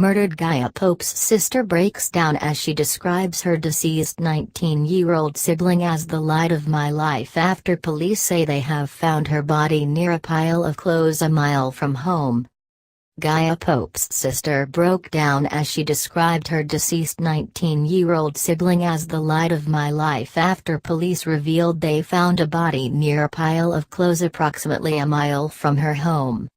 Murdered Gaia Pope's sister breaks down as she describes her deceased 19-year-old sibling as the light of my life after police say they have found her body near a pile of clothes a mile from home. Gaia Pope's sister broke down as she described her deceased 19-year-old sibling as the light of my life after police revealed they found a body near a pile of clothes approximately a mile from her home.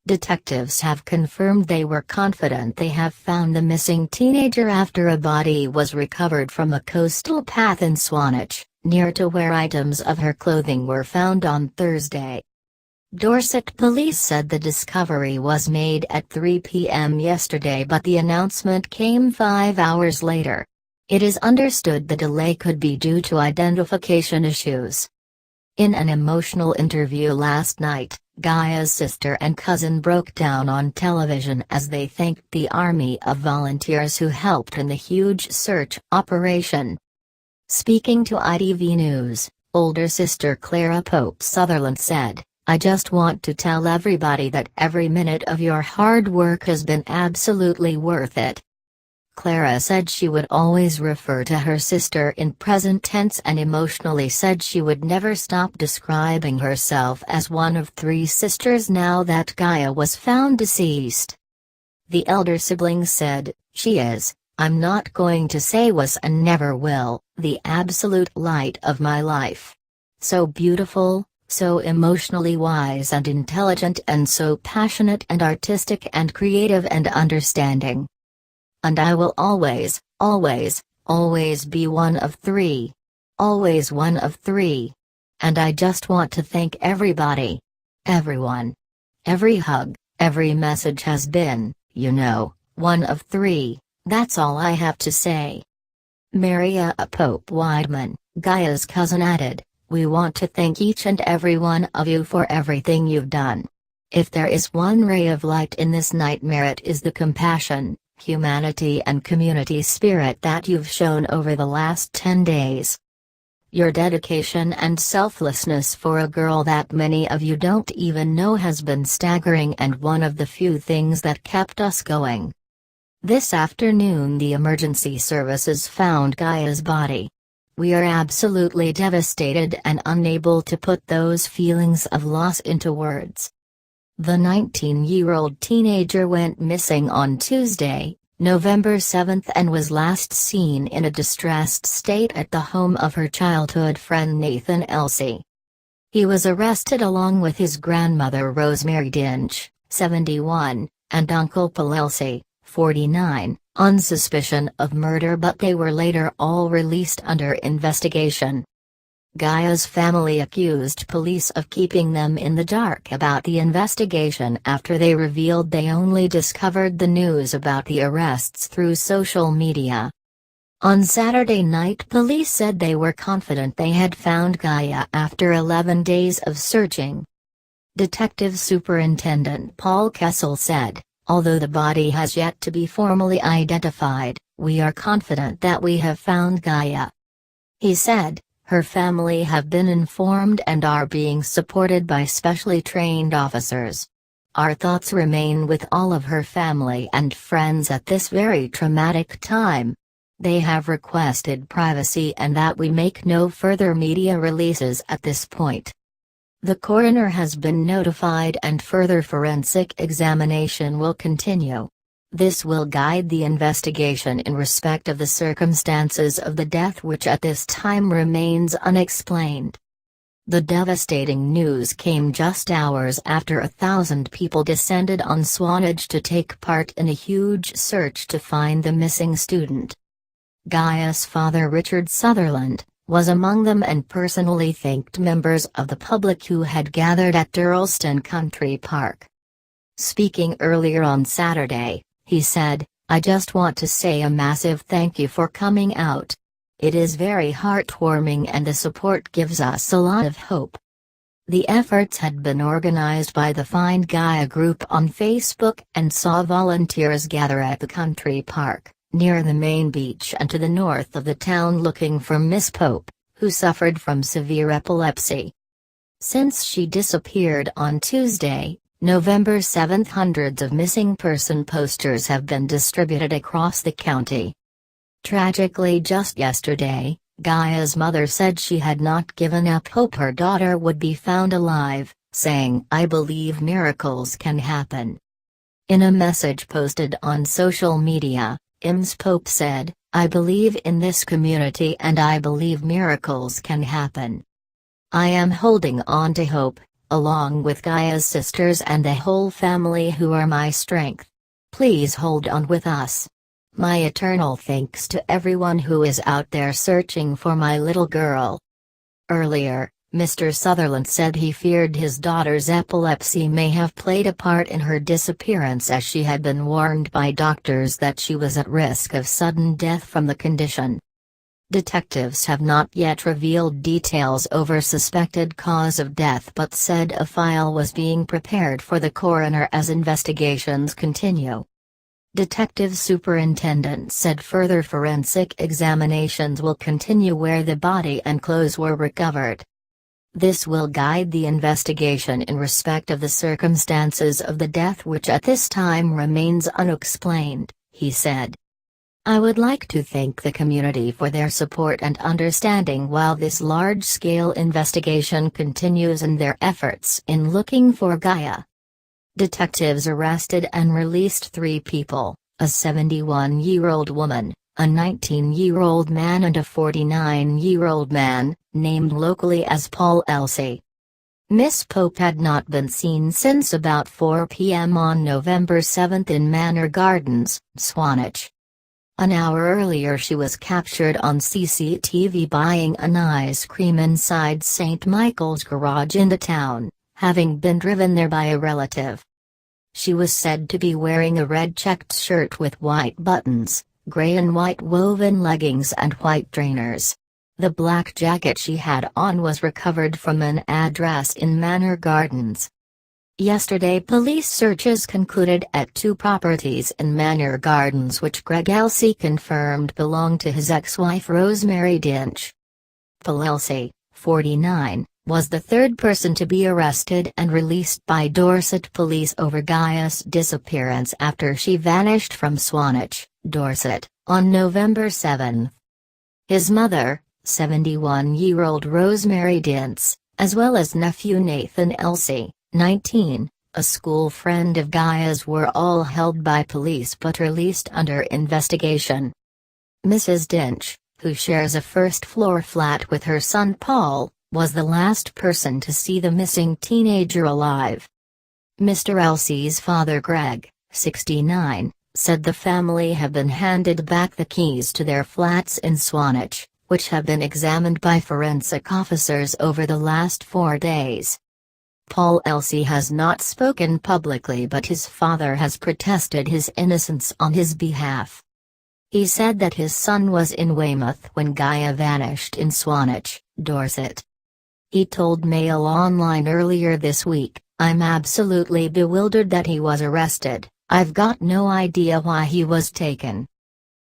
Detectives have confirmed they were confident they have found the missing teenager after a body was recovered from a coastal path in Swanage, near to where items of her clothing were found on Thursday. Dorset police said the discovery was made at 3 p.m. yesterday, but the announcement came 5 hours later. It is understood the delay could be due to identification issues. In an emotional interview last night, Gaia's sister and cousin broke down on television as they thanked the army of volunteers who helped in the huge search operation. Speaking to ITV News, older sister Clara Pope Sutherland said, "I just want to tell everybody that every minute of your hard work has been absolutely worth it." Clara said she would always refer to her sister in present tense and emotionally said she would never stop describing herself as one of 3 sisters now that Gaia was found deceased. The elder sibling said, "She is, I'm not going to say was and never will, the absolute light of my life. So beautiful, so emotionally wise and intelligent and so passionate and artistic and creative and understanding. And I will always, always, always be one of 3. Always one of 3. And I just want to thank everybody. Everyone. Every hug, every message has been, one of 3, that's all I have to say." Maria Pope Weidman, Gaia's cousin added, "We want to thank each and every one of you for everything you've done. If there is one ray of light in this nightmare, it is the compassion, humanity and community spirit that you've shown over the last 10 days. Your dedication and selflessness for a girl that many of you don't even know has been staggering and one of the few things that kept us going." This afternoon the emergency services found Gaia's body. "We are absolutely devastated and unable to put those feelings of loss into words." The 19-year-old teenager went missing on Tuesday, November 7 and was last seen in a distressed state at the home of her childhood friend Nathan Elsey. He was arrested along with his grandmother Rosemary Dinch, 71, and Uncle Paul Elsey, 49, on suspicion of murder, but they were later all released under investigation. Gaia's family accused police of keeping them in the dark about the investigation after they revealed they only discovered the news about the arrests through social media. On Saturday night, police said they were confident they had found Gaia after 11 days of searching. Detective Superintendent Paul Kessel said, "Although the body has yet to be formally identified, we are confident that we have found Gaia." He said, "Her family have been informed and are being supported by specially trained officers. Our thoughts remain with all of her family and friends at this very traumatic time. They have requested privacy and that we make no further media releases at this point. The coroner has been notified and further forensic examination will continue. This will guide the investigation in respect of the circumstances of the death, which at this time remains unexplained." The devastating news came just hours after 1,000 people descended on Swanage to take part in a huge search to find the missing student. Gaia's father Richard Sutherland was among them and personally thanked members of the public who had gathered at Durlston Country Park. Speaking earlier on Saturday, he said, "I just want to say a massive thank you for coming out. It is very heartwarming and the support gives us a lot of hope." The efforts had been organized by the Find Gaia group on Facebook and saw volunteers gather at the country park, near the main beach and to the north of the town, looking for Miss Pope, who suffered from severe epilepsy. Since she disappeared on Tuesday, November 7. Hundreds of missing person posters have been distributed across the county. Tragically, just yesterday, Gaia's mother said she had not given up hope her daughter would be found alive, saying, "I believe miracles can happen." In a message posted on social media, Ms. Pope said, "I believe in this community and I believe miracles can happen. I am holding on to hope, along with Gaia's sisters and the whole family who are my strength. Please hold on with us. My eternal thanks to everyone who is out there searching for my little girl." Earlier, Mr. Sutherland said he feared his daughter's epilepsy may have played a part in her disappearance, as she had been warned by doctors that she was at risk of sudden death from the condition. Detectives have not yet revealed details over suspected cause of death but said a file was being prepared for the coroner as investigations continue. Detective Superintendent said further forensic examinations will continue where the body and clothes were recovered. This will guide the investigation in respect of the circumstances of the death, which at this time remains unexplained, he said. "I would like to thank the community for their support and understanding while this large-scale investigation continues and their efforts in looking for Gaia." Detectives arrested and released 3 people, a 71-year-old woman, a 19-year-old man and a 49-year-old man, named locally as Paul Elsey. Miss Pope had not been seen since about 4 p.m. on November 7 in Manor Gardens, Swanage. An hour earlier she was captured on CCTV buying an ice cream inside St. Michael's garage in the town, having been driven there by a relative. She was said to be wearing a red checked shirt with white buttons, gray and white woven leggings and white trainers. The black jacket she had on was recovered from an address in Manor Gardens. Yesterday police searches concluded at 2 properties in Manor Gardens which Greg Elsey confirmed belonged to his ex-wife Rosemary Dinch. Paul Elsey, 49, was the 3rd person to be arrested and released by Dorset police over Gaia's disappearance after she vanished from Swanage, Dorset, on November 7. His mother, 71-year-old Rosemary Dinch, as well as nephew Nathan Elsey, 19, a school friend of Gaia's, were all held by police but released under investigation. Mrs. Dinch, who shares a first-floor flat with her son Paul, was the last person to see the missing teenager alive. Mr. Elsey's father Greg, 69, said the family have been handed back the keys to their flats in Swanage, which have been examined by forensic officers over the last 4 days. Paul Elsey has not spoken publicly, but his father has protested his innocence on his behalf. He said that his son was in Weymouth when Gaia vanished in Swanage, Dorset. He told Mail Online earlier this week, "I'm absolutely bewildered that he was arrested. I've got no idea why he was taken.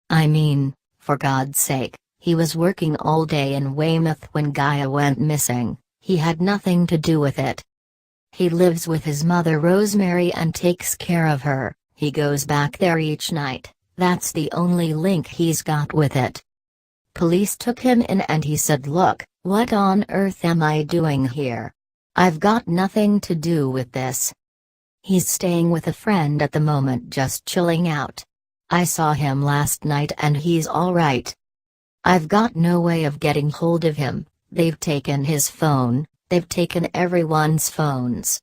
I mean, for God's sake, he was working all day in Weymouth when Gaia went missing. He had nothing to do with it. He lives with his mother Rosemary and takes care of her. He goes back there each night. That's the only link he's got with it." Police took him in and he said, "Look, what on earth am I doing here? I've got nothing to do with this. He's staying with a friend at the moment, just chilling out. I saw him last night and he's all right. I've got no way of getting hold of him. They've taken his phone, they've taken everyone's phones.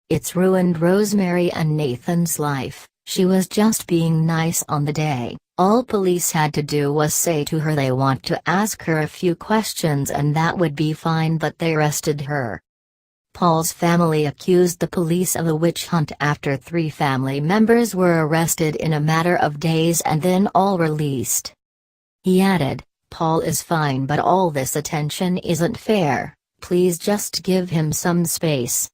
It's ruined Rosemary and Nathan's life. She was just being nice on the day. All police had to do was say to her they want to ask her a few questions and that would be fine, but they arrested her." Paul's family accused the police of a witch hunt after 3 family members were arrested in a matter of days and then all released. He added, "Paul is fine, but all this attention isn't fair. Please just give him some space.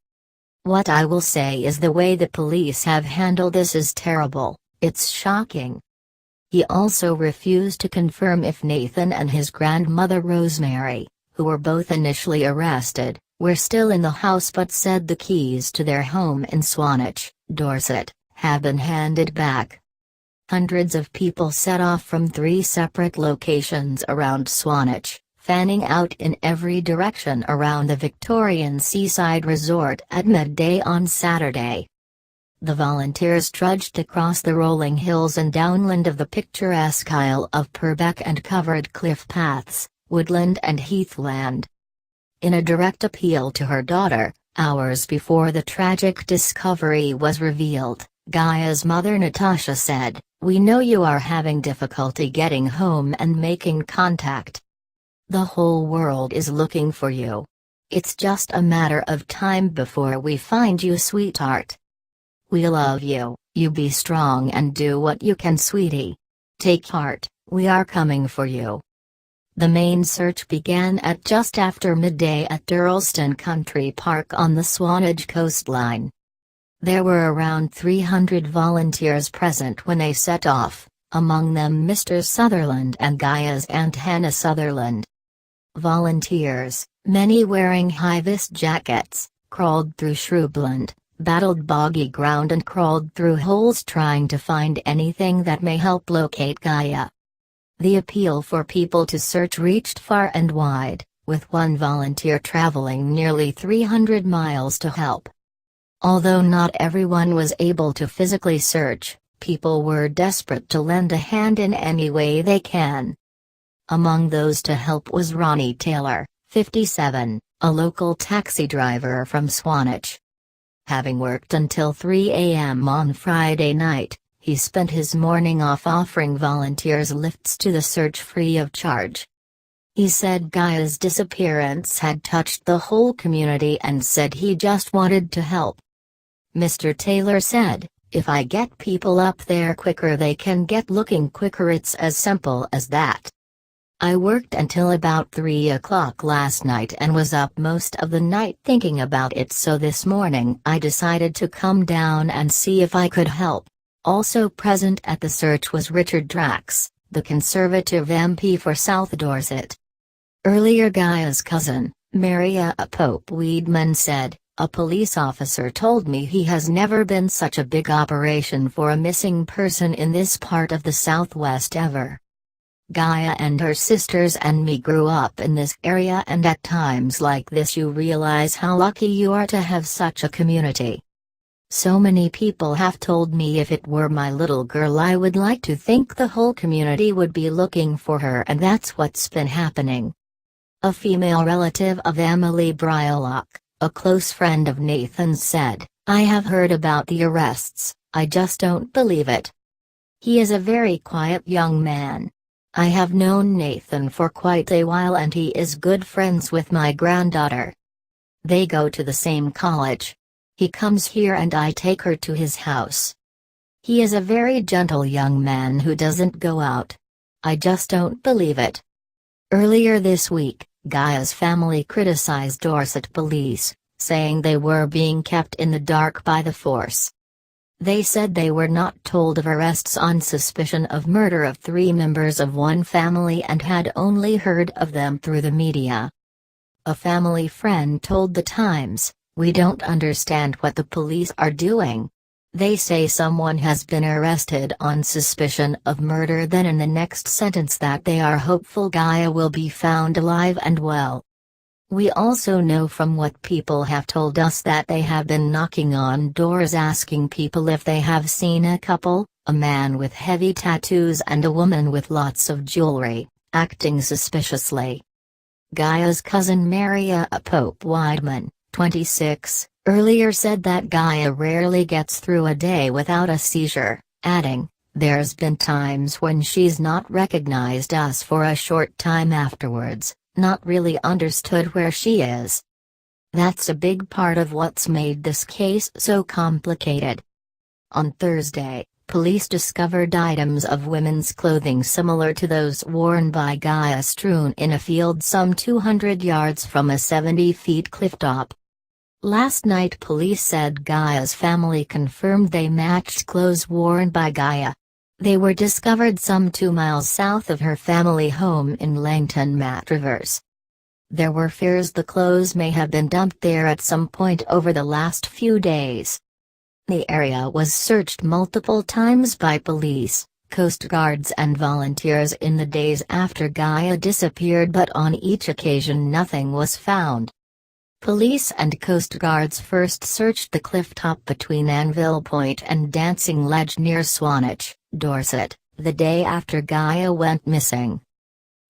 What I will say is the way the police have handled this is terrible. It's shocking." He also refused to confirm if Nathan and his grandmother Rosemary, who were both initially arrested, were still in the house but said the keys to their home in Swanage, Dorset, have been handed back. Hundreds of people set off from 3 separate locations around Swanage, fanning out in every direction around the Victorian seaside resort at midday on Saturday. The volunteers trudged across the rolling hills and downland of the picturesque Isle of Purbeck and covered cliff paths, woodland and heathland. In a direct appeal to her daughter, hours before the tragic discovery was revealed, Gaia's mother Natasha said, "We know you are having difficulty getting home and making contact. The whole world is looking for you. It's just a matter of time before we find you, sweetheart. We love you, you be strong and do what you can, sweetie. Take heart, we are coming for you." The main search began at just after midday at Durlston Country Park on the Swanage coastline. There were around 300 volunteers present when they set off, among them Mr. Sutherland and Gaia's Aunt Hannah Sutherland. Volunteers, many wearing high-vis jackets, crawled through shrubland, battled boggy ground and crawled through holes trying to find anything that may help locate Gaia. The appeal for people to search reached far and wide, with one volunteer traveling nearly 300 miles to help. Although not everyone was able to physically search, people were desperate to lend a hand in any way they can. Among those to help was Ronnie Taylor, 57, a local taxi driver from Swanage. Having worked until 3 a.m. on Friday night, he spent his morning off offering volunteers lifts to the search free of charge. He said Gaia's disappearance had touched the whole community and said he just wanted to help. Mr. Taylor said, "If I get people up there quicker, they can get looking quicker. It's as simple as that. I worked until about 3 o'clock last night and was up most of the night thinking about it, so this morning I decided to come down and see if I could help." Also present at the search was Richard Drax, the Conservative MP for South Dorset. Earlier, Gaia's cousin, Gaia Pope Weedman said, "A police officer told me he has never been such a big operation for a missing person in this part of the southwest ever. Gaia and her sisters and me grew up in this area, and at times like this you realize how lucky you are to have such a community. So many people have told me if it were my little girl I would like to think the whole community would be looking for her, and that's what's been happening." A female relative of Emily Brylock, a close friend of Nathan's, said, "I have heard about the arrests, I just don't believe it. He is a very quiet young man. I have known Nathan for quite a while and he is good friends with my granddaughter. They go to the same college. He comes here and I take her to his house. He is a very gentle young man who doesn't go out. I just don't believe it." Earlier this week, Gaia's family criticized Dorset police, saying they were being kept in the dark by the force. They said they were not told of arrests on suspicion of murder of 3 members of one family and had only heard of them through the media. A family friend told The Times, "We don't understand what the police are doing. They say someone has been arrested on suspicion of murder, then in the next sentence that they are hopeful Gaia will be found alive and well. We also know from what people have told us that they have been knocking on doors asking people if they have seen a couple, a man with heavy tattoos and a woman with lots of jewelry, acting suspiciously." Gaia's cousin Gaia Pope Weidman, 26, earlier said that Gaia rarely gets through a day without a seizure, adding, "There's been times when she's not recognized us for a short time afterwards, not really understood where she is. That's a big part of what's made this case so complicated." On Thursday, police discovered items of women's clothing similar to those worn by Gaia strewn in a field some 200 yards from a 70-foot clifftop. Last night police said Gaia's family confirmed they matched clothes worn by Gaia. They were discovered some 2 miles south of her family home in Langton Mat Rivers. There were fears the clothes may have been dumped there at some point over the last few days. The area was searched multiple times by police, Coast Guards and volunteers in the days after Gaia disappeared, but on each occasion nothing was found. Police and Coast Guards first searched the cliff top between Anvil Point and Dancing Ledge near Swanage, Dorset, the day after Gaia went missing.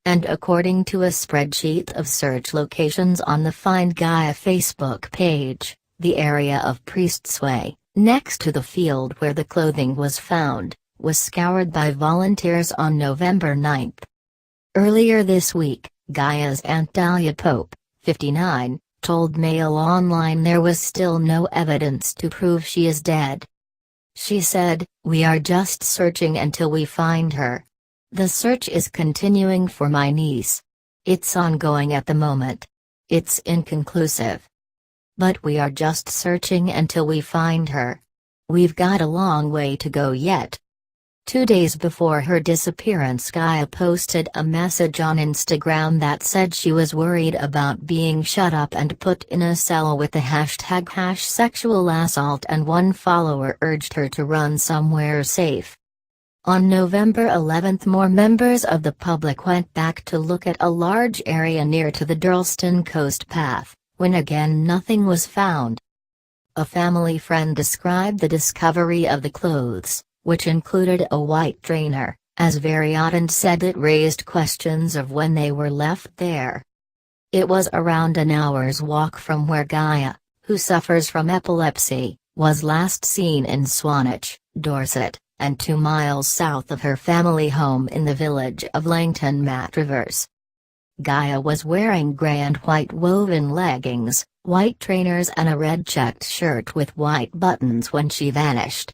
And according to a spreadsheet of search locations on the Find Gaia Facebook page, the area of Priest's Way, next to the field where the clothing was found, was scoured by volunteers on November 9. Earlier this week, Gaia's aunt Gaia Pope, 59, told Mail Online there was still no evidence to prove she is dead. She said, "We are just searching until we find her. The search is continuing for my niece. It's ongoing at the moment. It's inconclusive. But we are just searching until we find her. We've got a long way to go yet." 2 days before her disappearance, Gaia posted a message on Instagram that said she was worried about being shut up and put in a cell with the hashtag #sexual assault, and one follower urged her to run somewhere safe. On November 11, more members of the public went back to look at a large area near to the Durlston Coast Path, when again nothing was found. A family friend described the discovery of the clothes, which included a white trainer, as very odd and said it raised questions of when they were left there. It was around an hour's walk from where Gaia, who suffers from epilepsy, was last seen in Swanage, Dorset, and 2 miles south of her family home in the village of Langton Matrivers. Gaia was wearing grey and white woven leggings, white trainers and a red checked shirt with white buttons when she vanished.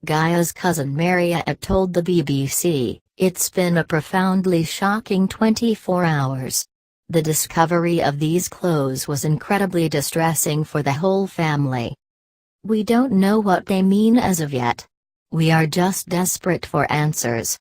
Gaia's cousin Marietta told the BBC, "It's been a profoundly shocking 24 hours. The discovery of these clothes was incredibly distressing for the whole family. We don't know what they mean as of yet. We are just desperate for answers."